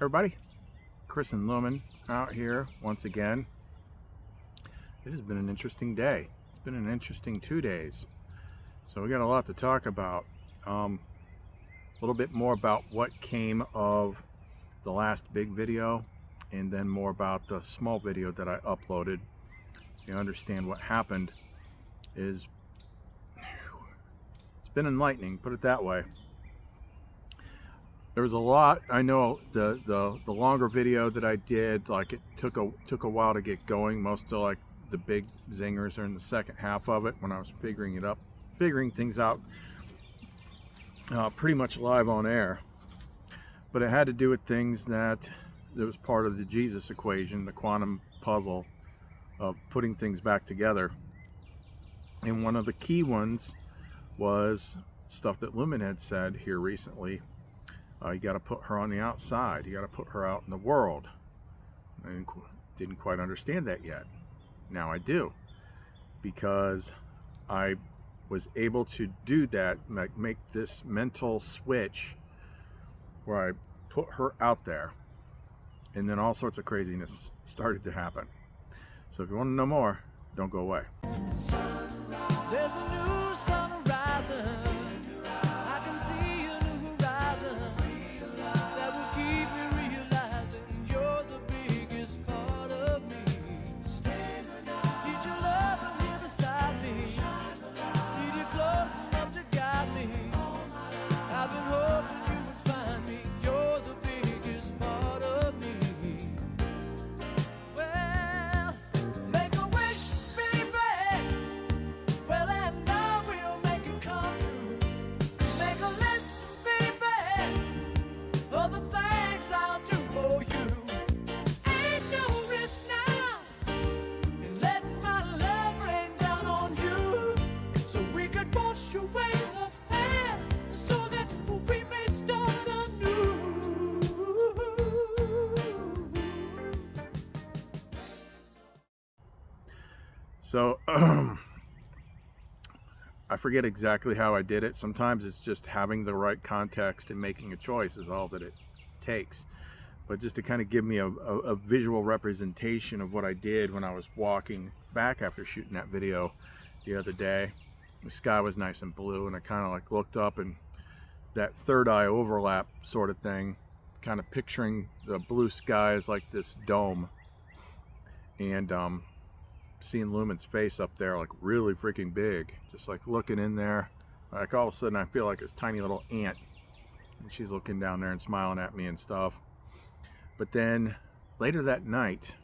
Everybody, Chris and Lumen out here once again. It has been an interesting day. It's been an interesting 2 days. So we got a lot to talk about. A little bit more about what came of the last big video, and then more about the small video that I uploaded. So you understand what happened. It's been enlightening, put it that way. There was a lot. I know the longer video that I did, like, it took a while to get going. Most of like the big zingers are in the second half of it, when I was figuring things out pretty much live on air. But it had to do with things that was part of the Jesus equation, the quantum puzzle of putting things back together. And one of the key ones was stuff that Lumen had said here recently. You got to put her on the outside. You got to put her out in the world. I didn't quite understand that yet. Now I do, because I was able to do that, make this mental switch where I put her out there, and then all sorts of craziness started to happen. So if you want to know more, don't go away. There's a new sun rising. I can see a new horizon that will keep me realizing you're the biggest part of me. Need your love and here beside me. Need you close enough to guide me. I've been hoping you would find me. You're the biggest part of me. Well, make a wish, baby. Well, and I will make it come true. Make a list, baby, of the things I'll do for you. Ain't no risk now in letting my love rain down on you, so we could wash away the past, so that we may start anew. So I forget exactly how I did it. Sometimes it's just having the right context and making a choice is all that it takes. But just to kind of give me a visual representation of what I did when I was walking back after shooting that video the other day. The sky was nice and blue, and I kind of like looked up, and that third eye overlap sort of thing, kind of picturing the blue sky as like this dome, and seeing Lumen's face up there, like really freaking big, just like looking in there. Like all of a sudden I feel like this tiny little ant, and she's looking down there and smiling at me and stuff. But then later that night,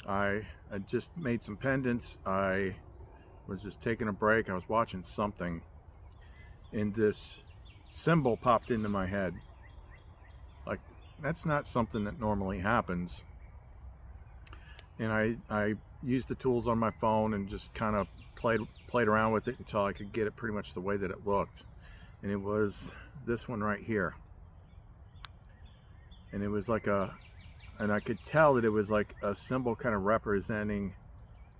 I had just made some pendants. I was just taking a break. I was watching something, and this symbol popped into my head. Like, that's not something that normally happens. And I used the tools on my phone and just kind of played around with it until I could get it pretty much the way that it looked. And it was this one right here. And it was like and I could tell that it was like a symbol kind of representing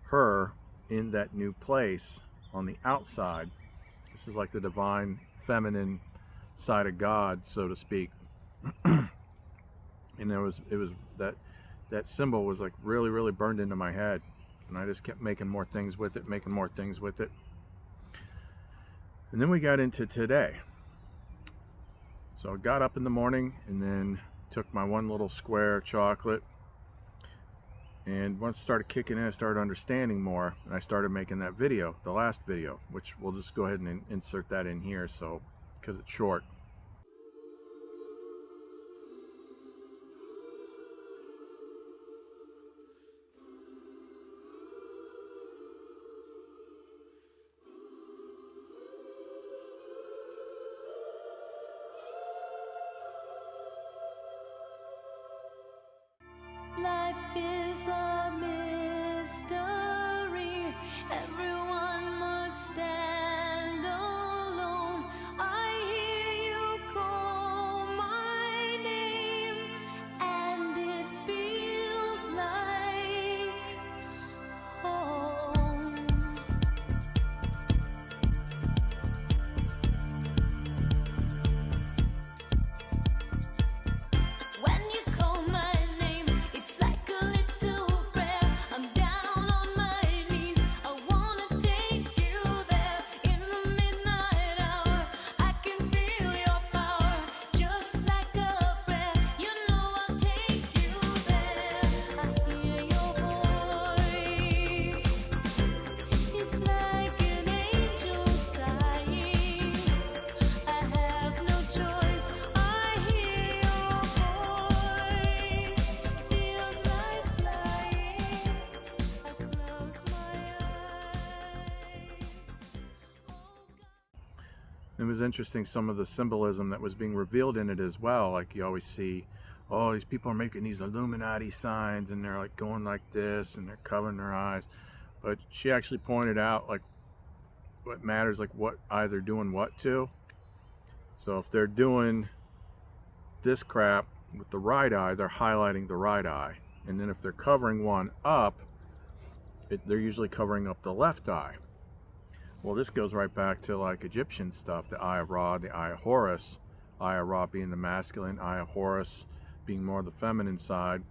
her in that new place on the outside. This is like the divine feminine side of God, so to speak. And it was that symbol was like really burned into my head, and I just kept making more things with it. And then we got into today. So I got up in the morning and then took my one little square chocolate, and once it started kicking in, I started understanding more, and I started making that video, the last video, which we'll just go ahead and insert that in here, so because it's short. Life is a mystery. Everyone must stand alone. I hear you It was interesting, some of the symbolism that was being revealed in it as well. Like, you always see, oh, these people are making these Illuminati signs, and they're like going like this, and they're covering their eyes. But she actually pointed out, like, what matters, like what eye they're doing what to. So if they're doing this crap with the right eye, they're highlighting the right eye. And then if they're covering one up, they're usually covering up the left eye. Well, this goes right back to like Egyptian stuff, the Eye of Ra, the Eye of Horus. Eye of Ra being the masculine, Eye of Horus being more the feminine side.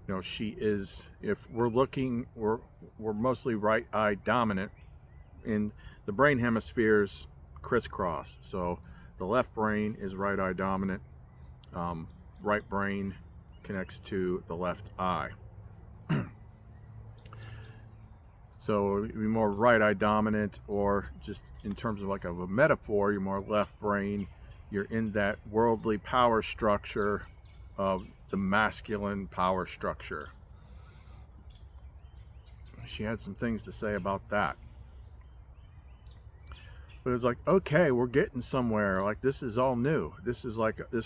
You know, she is, if we're looking, we're mostly right eye dominant, in the brain hemispheres crisscross. So the left brain is right eye dominant. Right brain connects to the left eye. So you're more right eye dominant, or just in terms of like of a metaphor, you're more left brain. You're in that worldly power structure of the masculine power structure. She had some things to say about that. But it's like, okay, we're getting somewhere. Like, this is all new. This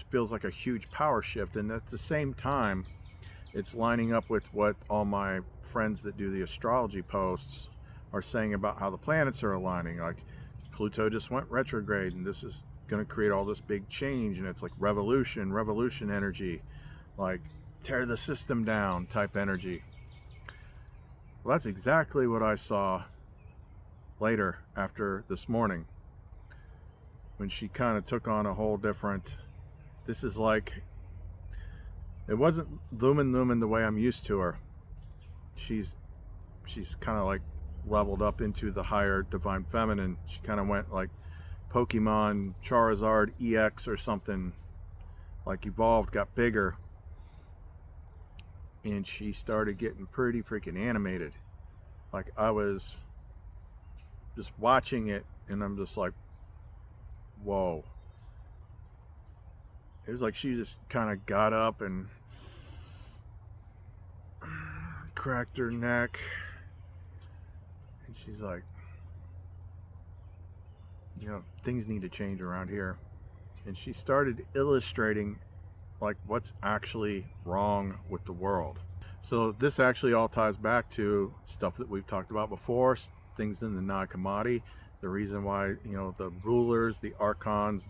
feels like a huge power shift. And at the same time, it's lining up with what all my friends that do the astrology posts are saying about how the planets are aligning. Like, Pluto just went retrograde, and this is going to create all this big change. And it's like revolution energy, like tear the system down type energy. Well, that's exactly what I saw later after this morning, when she kind of took on a whole different, this is like, it wasn't Lumen the way I'm used to her. She's kind of like leveled up into the higher divine feminine. She kind of went like Pokemon Charizard EX or something, like evolved, got bigger, and she started getting pretty freaking animated. Like, I was just watching it, and I'm just like, whoa. It was like she just kind of got up and cracked her neck, and she's like, you know, things need to change around here. And she started illustrating like what's actually wrong with the world. So this actually all ties back to stuff that we've talked about before, things in the Nag Hammadi, the reason why, you know, the rulers, the archons,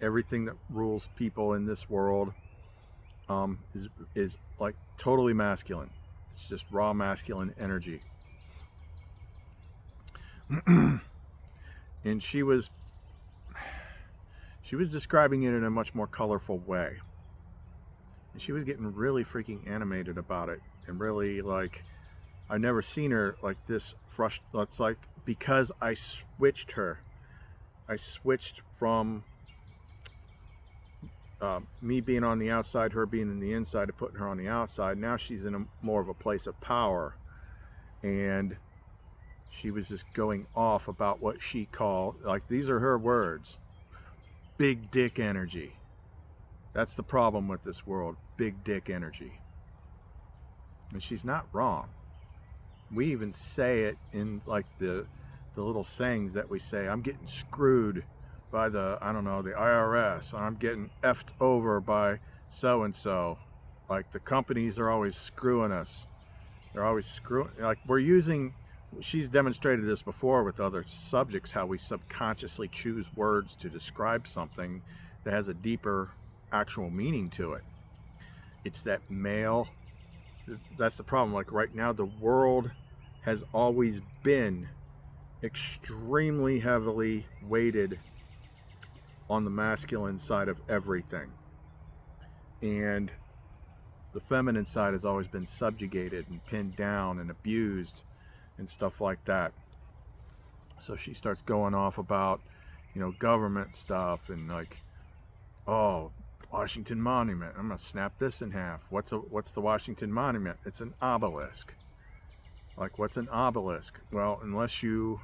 everything that rules people in this world is like totally masculine. It's just raw masculine energy. And she was describing it in a much more colorful way. And she was getting really freaking animated about it, and really, like, I've never seen her like this frustrated. It's like, because I switched from me being on the outside, her being in the inside, to putting her on the outside. Now she's in more of a place of power, and she was just going off about what she called, like, these are her words, big dick energy. That's the problem with this world, big dick energy. And she's not wrong. We even say it in like the little sayings that we say. I'm getting screwed by the, I don't know, the IRS. I'm getting effed over by so and so. Like, the companies are always screwing us. They're always screwing. Like, we're using. She's demonstrated this before with other subjects, how we subconsciously choose words to describe something that has a deeper actual meaning to it. It's that male. That's the problem. Like, right now, the world has always been extremely heavily weighted on the masculine side of everything, and the feminine side has always been subjugated and pinned down and abused and stuff like that. So she starts going off about, you know, government stuff, and like, oh, Washington Monument, I'm gonna snap this in half. What's the Washington Monument? It's an obelisk. Like, what's an obelisk? Well, unless you've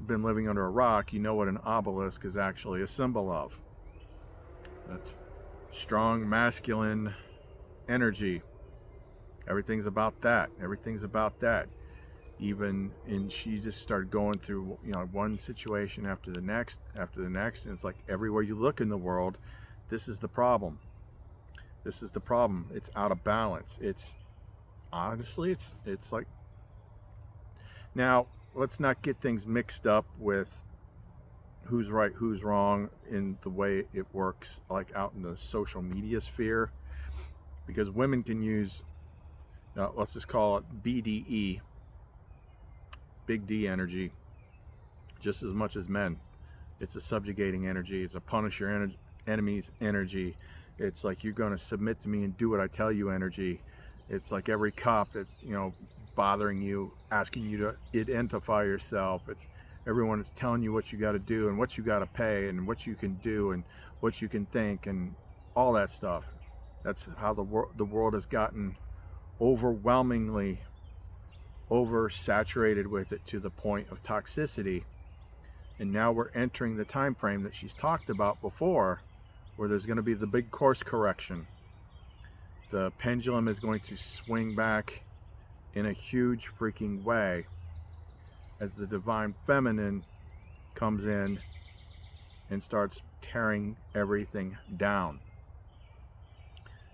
been living under a rock, you know what an obelisk is actually a symbol of. That's strong masculine energy. Everything's about that. Everything's about that. And she just started going through, one situation after the next, and it's like everywhere you look in the world, this is the problem. This is the problem. It's out of balance. It's honestly, it's like, now let's not get things mixed up with who's right, who's wrong in the way it works, like out in the social media sphere, because women can use, let's just call it BDE, big D energy, just as much as men. It's a subjugating energy. It's a punish your enemy's energy. It's like you're going to submit to me and do what I tell you energy. It's like every cop that's, bothering you, asking you to identify yourself. It's everyone is telling you what you got to do and what you got to pay and what you can do and what you can think and all that stuff. That's how the world has gotten overwhelmingly oversaturated with it to the point of toxicity. And now we're entering the time frame that she's talked about before, where there's going to be the big course correction. The pendulum is going to swing back in a huge freaking way as the divine feminine comes in and starts tearing everything down.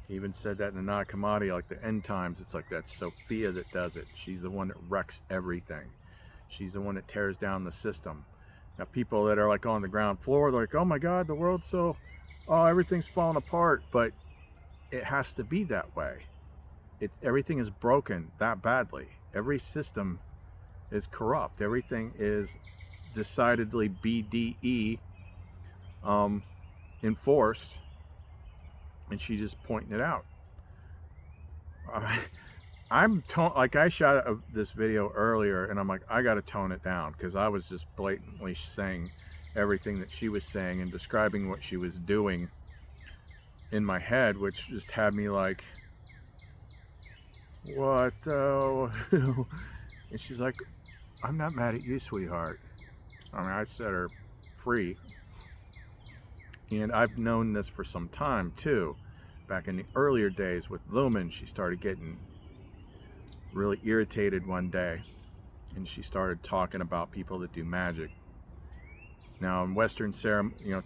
He even said that in the Nag Hammadi, like the end times, it's like that's Sophia that does it. She's the one that wrecks everything. She's the one that tears down the system. Now people that are like on the ground floor, they're like, oh my God, the world's everything's falling apart. But it has to be that way. Everything is broken that badly. Every system is corrupt. Everything is decidedly BDE enforced. And she's just pointing it out. I shot this video earlier, and I'm like, I got to tone it down because I was just blatantly saying everything that she was saying and describing what she was doing in my head, which just had me like, what the? And she's like, I'm not mad at you, sweetheart. I mean, I set her free. And I've known this for some time too. Back in the earlier days with Lumen, she started getting really irritated one day, and she started talking about people that do magic. Now, in Western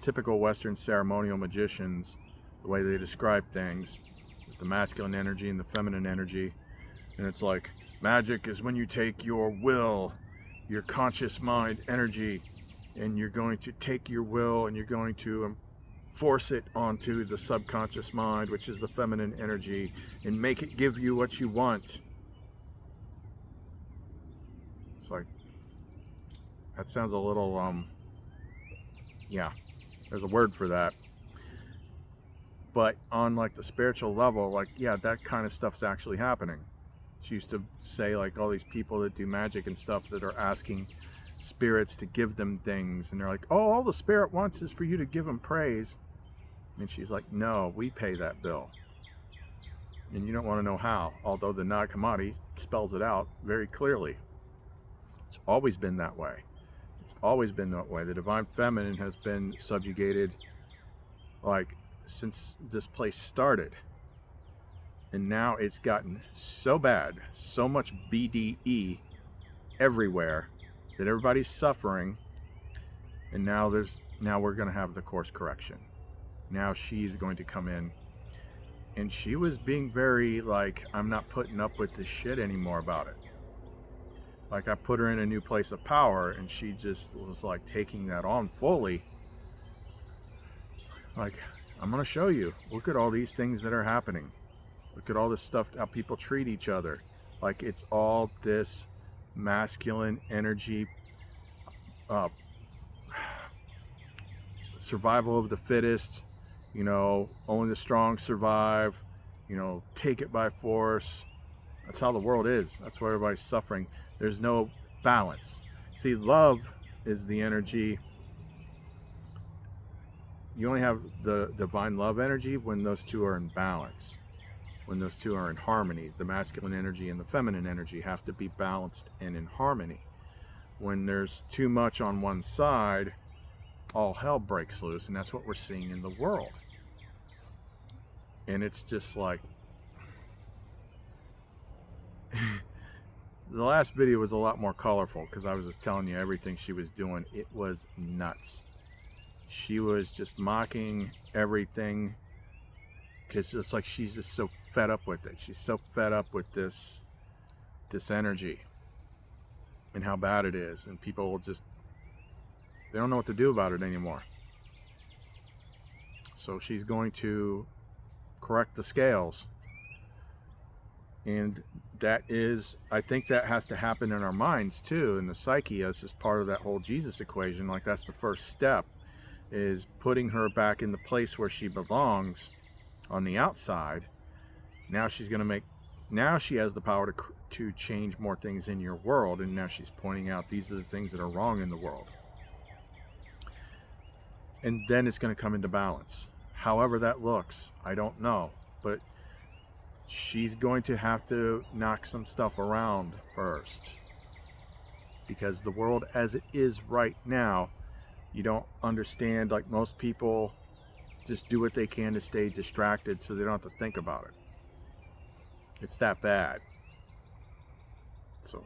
typical Western ceremonial magicians, the way they describe things, with the masculine energy and the feminine energy, and it's like magic is when you take your will, your conscious mind energy, and you're going to take your will and you're going to force it onto the subconscious mind, which is the feminine energy, and make it give you what you want. It's like, that sounds a little, there's a word for that. But on like the spiritual level, like, yeah, that kind of stuff's actually happening. She used to say like all these people that do magic and stuff that are asking spirits to give them things, and they're like, oh, all the spirit wants is for you to give him praise. And she's like, no, we pay that bill. And you don't want to know how, although the Nag Hammadi spells it out very clearly. It's always been that way. It's always been that way. The divine feminine has been subjugated like since this place started. And now it's gotten so bad, so much BDE everywhere that everybody's suffering. And now we're going to have the course correction. Now she's going to come in. And she was being very like, I'm not putting up with this shit anymore about it. Like, I put her in a new place of power, and she just was like taking that on fully. Like, I'm going to show you. Look at all these things that are happening. Look at all this stuff, how people treat each other. Like, it's all this masculine energy, survival of the fittest, only the strong survive, take it by force. That's how the world is. That's why everybody's suffering. There's no balance. See, love is the energy. You only have the divine love energy when those two are in balance. When those two are in harmony. The masculine energy and the feminine energy have to be balanced and in harmony. When there's too much on one side, all hell breaks loose, and that's what we're seeing in the world. And it's just like, the last video was a lot more colorful because I was just telling you everything she was doing. It was nuts. She was just mocking everything because it's like she's just so fed up with it. She's so fed up with this energy and how bad it is, and people will just, they don't know what to do about it anymore. So she's going to correct the scales, and that is, I think that has to happen in our minds too, in the psyche. This is part of that whole Jesus equation. Like, that's the first step, is putting her back in the place where she belongs on the outside. Now she's going to make, now she has the power to change more things in your world, and now she's pointing out these are the things that are wrong in the world, and then it's going to come into balance. However that looks, I don't know, but she's going to have to knock some stuff around first, because the world as it is right now, you don't understand. Like, most people just do what they can to stay distracted so they don't have to think about it. It's that bad. So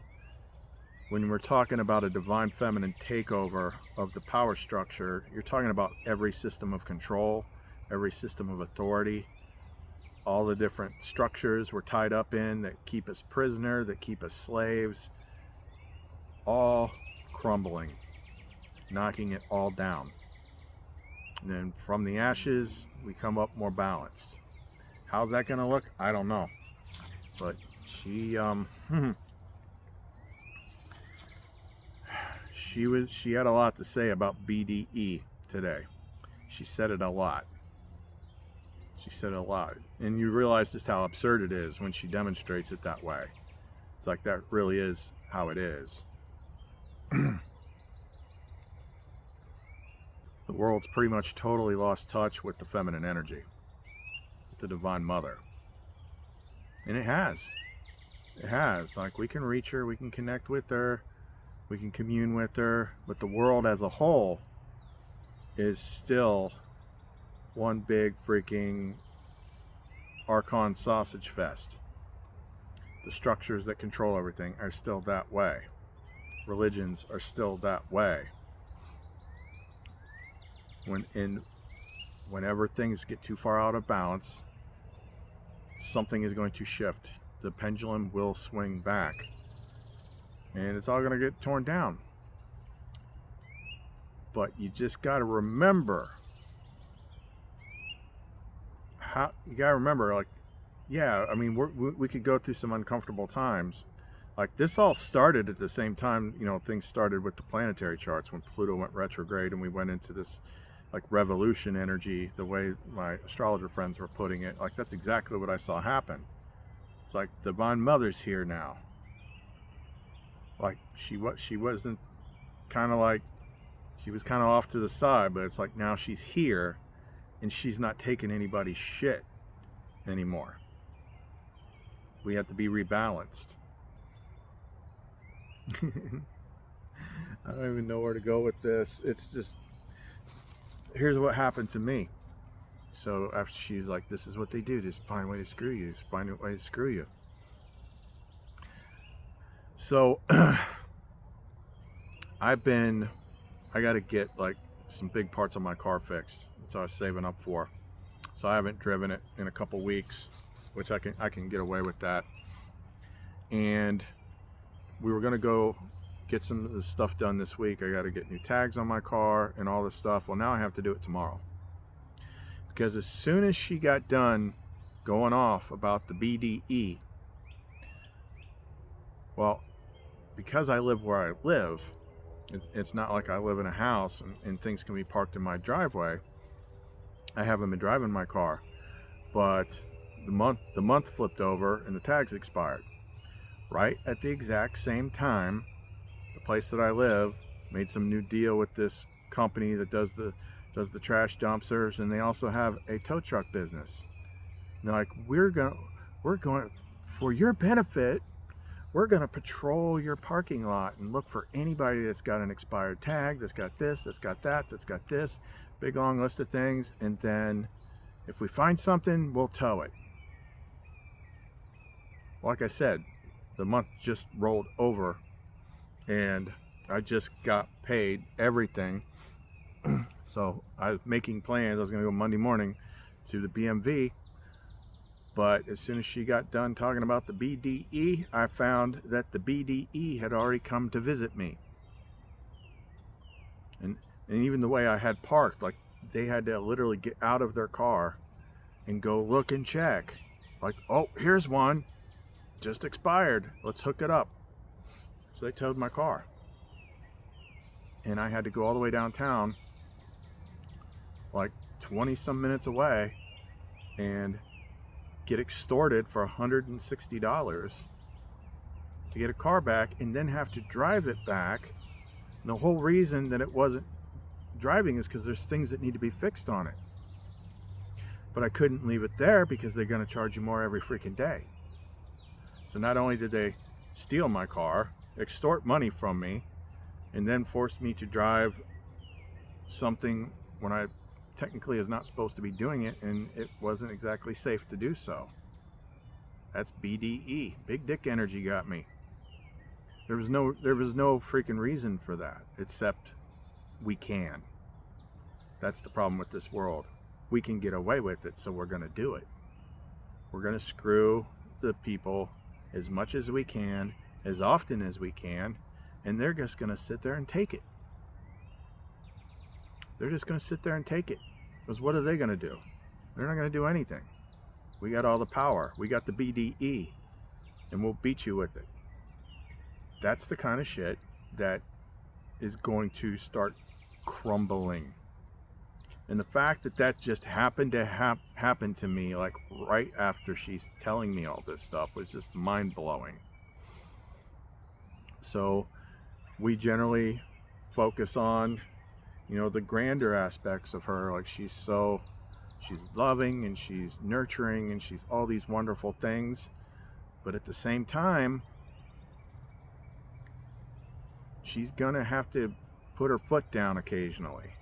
when we're talking about a divine feminine takeover of the power structure, you're talking about every system of control, every system of authority, all the different structures we're tied up in that keep us prisoner, that keep us slaves, all crumbling, knocking it all down. And then from the ashes, we come up more balanced. How's that going to look? I don't know. But she she had a lot to say about BDE today. She said it a lot. She said it a lot. And you realize just how absurd it is when she demonstrates it that way. It's like, that really is how it is. The world's pretty much totally lost touch with the feminine energy, with the Divine Mother. And it has. It has. Like, we can reach her, we can connect with her, we can commune with her, but the world as a whole is still one big freaking Archon sausage fest. The structures that control everything are still that way. Religions are still that way. Whenever things get too far out of balance, something is going to shift. The pendulum will swing back, and it's all going to get torn down. But you just got to remember how, you got to remember, like, yeah, I mean, we could go through some uncomfortable times. Like, this all started at the same time, you know, things started with the planetary charts when Pluto went retrograde, and we went into this like revolution energy, the way my astrologer friends were putting it. Like, that's exactly what I saw happen. It's like, Divine Mother's here now. Like, she wasn't kind of like, she was kind of off to the side, but it's like, now she's here, and she's not taking anybody's shit anymore. We have to be rebalanced. I don't even know where to go with this. It's just, here's what happened to me. So after she's like, this is what they do, just find a way to screw you, just find a way to screw you. So I got to get like some big parts of my car fixed. That's what I was saving up for. So I haven't driven it in a couple weeks, which I can get away with that. And we were gonna go get some of the stuff done this week. I got to get new tags on my car and all this stuff. Well, now I have to do it tomorrow, because as soon as she got done going off about the BDE, well, because I live where I live, it's not like I live in a house and things can be parked in my driveway. I haven't been driving my car, but the month flipped over and the tags expired. Right at the exact same time, the place that I live made some new deal with this company that does the trash dumpsters, and they also have a tow truck business. And they're like, we're going for your benefit, we're going to patrol your parking lot and look for anybody that's got an expired tag, that's got this, that's got that, that's got this, big long list of things, and then if we find something, we'll tow it. Like I said, the month just rolled over, and I just got paid everything. So I was making plans. I was going to go Monday morning to the BMV, but as soon as she got done talking about the BDE, I found that the BDE had already come to visit me. And even the way I had parked, like, they had to literally get out of their car and go look and check. Like, oh, here's one, just expired, let's hook it up. So they towed my car, and I had to go all the way downtown, like 20 some minutes away, and get extorted for $160 to get a car back, and then have to drive it back. And the whole reason that it wasn't driving is because there's things that need to be fixed on it. But I couldn't leave it there because they're going to charge you more every freaking day. So not only did they steal my car, extort money from me, and then force me to drive something when I technically is not supposed to be doing it, and it wasn't exactly safe to do so. That's BDE. Big dick energy got me. There was no freaking reason for that, except we can. That's the problem with this world. We can get away with it, so we're going to do it. We're going to screw the people as much as we can, as often as we can, and they're just going to sit there and take it. They're just going to sit there and take it. Because what are they going to do? They're not going to do anything. We got all the power. We got the BDE, and we'll beat you with it. That's the kind of shit that is going to start crumbling. And the fact that that just happened to happen to me, like right after she's telling me all this stuff, was just mind-blowing. So we generally focus on, you know, the grander aspects of her. Like, she's loving, and she's nurturing, and she's all these wonderful things. But at the same time, she's gonna have to put her foot down occasionally.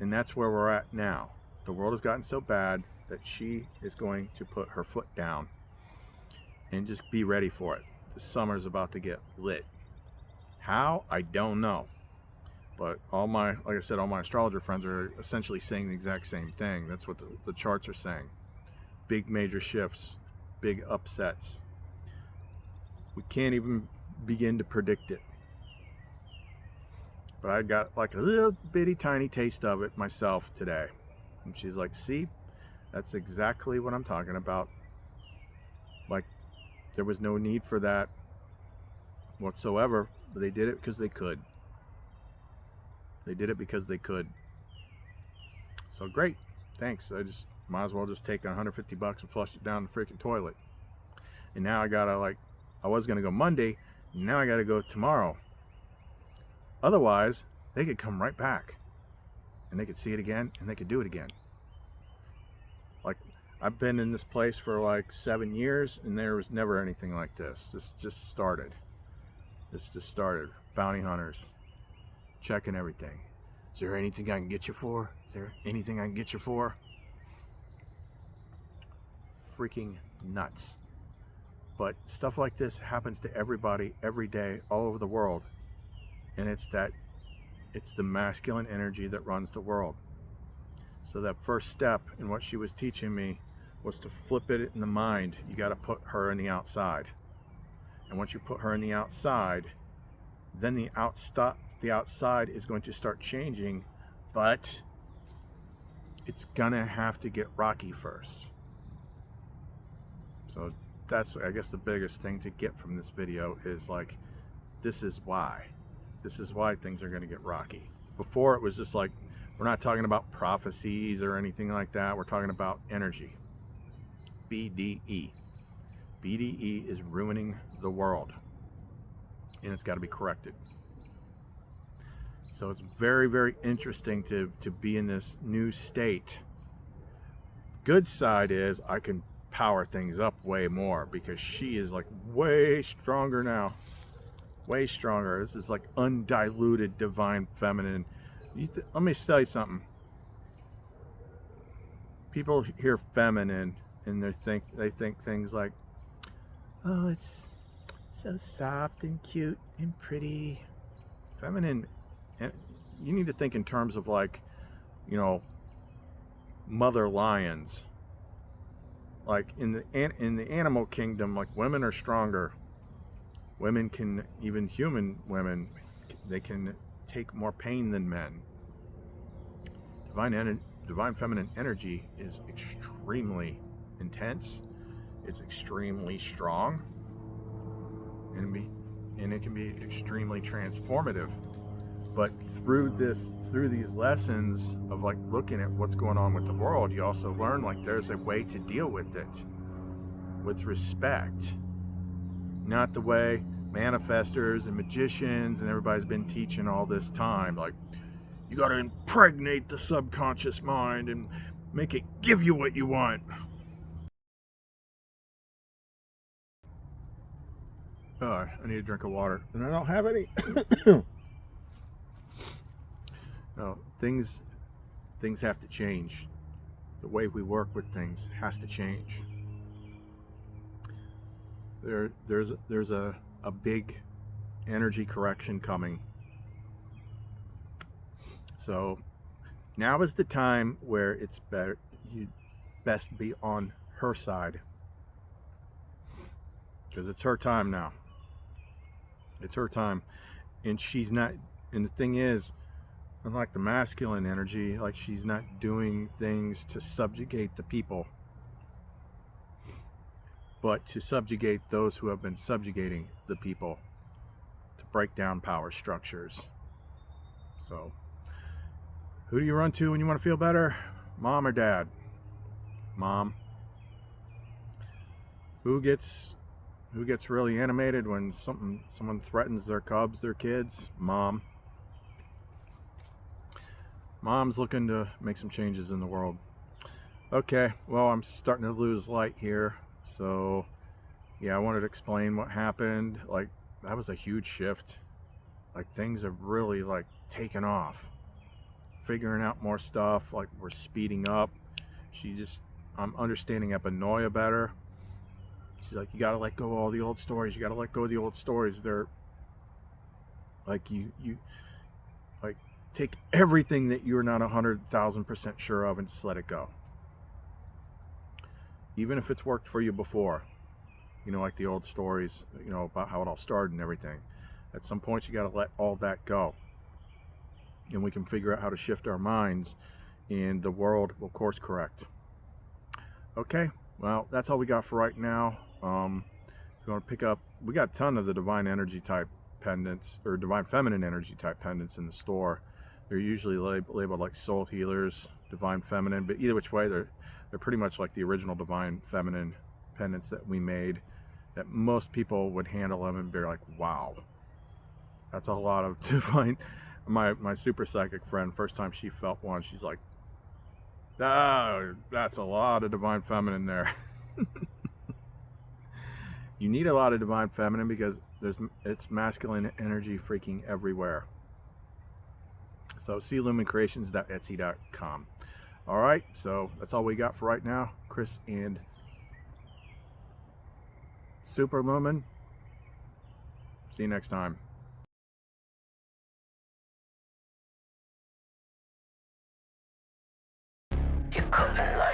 And that's where we're at now. The world has gotten so bad that she is going to put her foot down, and just be ready for it. The summer's about to get lit. How? I don't know. But like I said, all my astrologer friends are essentially saying the exact same thing. That's what the charts are saying. Big major shifts, big upsets. We can't even begin to predict it. But I got like a little bitty tiny taste of it myself today. And she's like, see, that's exactly what I'm talking about. Like, there was no need for that whatsoever. But they did it because they could. They did it because they could. So great, thanks. I just might as well just take $150 and flush it down the freaking toilet. And now I gotta, like, I was gonna go Monday, and now I gotta go tomorrow. Otherwise, they could come right back, and they could see it again, and they could do it again. Like, I've been in this place for like 7 years, and there was never anything like this. This just started. Bounty hunters checking everything. Is there anything I can get you for? Is there anything I can get you for? Freaking nuts. But stuff like this happens to everybody every day all over the world. And it's the masculine energy that runs the world. So that first step in what she was teaching me was to flip it in the mind. You got to put her in the outside. And once you put her in the outside, then the outside is going to start changing, but it's gonna have to get rocky first. So that's, I guess, the biggest thing to get from this video is, like, this is why things are gonna get rocky. Before, it was just like, we're not talking about prophecies or anything like that. We're talking about energy. BDE. BDE is ruining the world, and it's got to be corrected. So it's very, very interesting to be in this new state. Good side is I can power things up way more because she is like way stronger now. Way stronger. This is like undiluted divine feminine. Let me tell you something. People hear feminine and they think things like, Oh, it's so soft and cute and pretty. Feminine. And you need to think in terms of like, you know, mother lions. Like in the animal kingdom, like women are stronger. Women can, even human women, they can take more pain than men. Divine feminine energy is extremely intense. It's extremely strong, and it can be extremely transformative. But through these lessons of like looking at what's going on with the world, you also learn like there's a way to deal with it with respect, not the way manifestors and magicians and everybody's been teaching all this time. Like, you got to impregnate the subconscious mind and make it give you what you want. Oh, I need a drink of water, and I don't have any. No, things have to change. The way we work with things has to change. There's a big energy correction coming. So now is the time where it's better, you best be on her side, because it's her time now. It's her time, and she's not. And the thing is, unlike the masculine energy, like, she's not doing things to subjugate the people, but to subjugate those who have been subjugating the people, to break down power structures. So, who do you run to when you want to feel better? Mom or dad? Mom. Who gets really animated when someone threatens their cubs, their kids? Mom. Mom's looking to make some changes in the world. Okay, well, I'm starting to lose light here, so yeah, I wanted to explain what happened. Like, that was a huge shift. Like, things have really like taken off. Figuring out more stuff, like, we're speeding up. I'm understanding Epinoia better. She's like, you gotta let go of all the old stories. You gotta let go of the old stories. They're like, you like, take everything that you're not 100,000% sure of and just let it go. Even if it's worked for you before, you know, like the old stories, you know, about how it all started and everything. At some point, you gotta let all that go. And we can figure out how to shift our minds, and the world will course correct. Okay, well, that's all we got for right now. If you want to pick up, we got a ton of the divine energy type pendants, or divine feminine energy type pendants in the store. They're usually labeled like soul healers, divine feminine, but either which way, they're pretty much like the original divine feminine pendants that we made, that most people would handle them and be like, wow, that's a lot of divine. My super psychic friend, first time she felt one, she's like, oh, that's a lot of divine feminine there. You need a lot of divine feminine because it's masculine energy freaking everywhere. So clumencreations.etsy.com. All right, so that's all we got for right now. Chris and Super Lumen. See you next time. You come alive.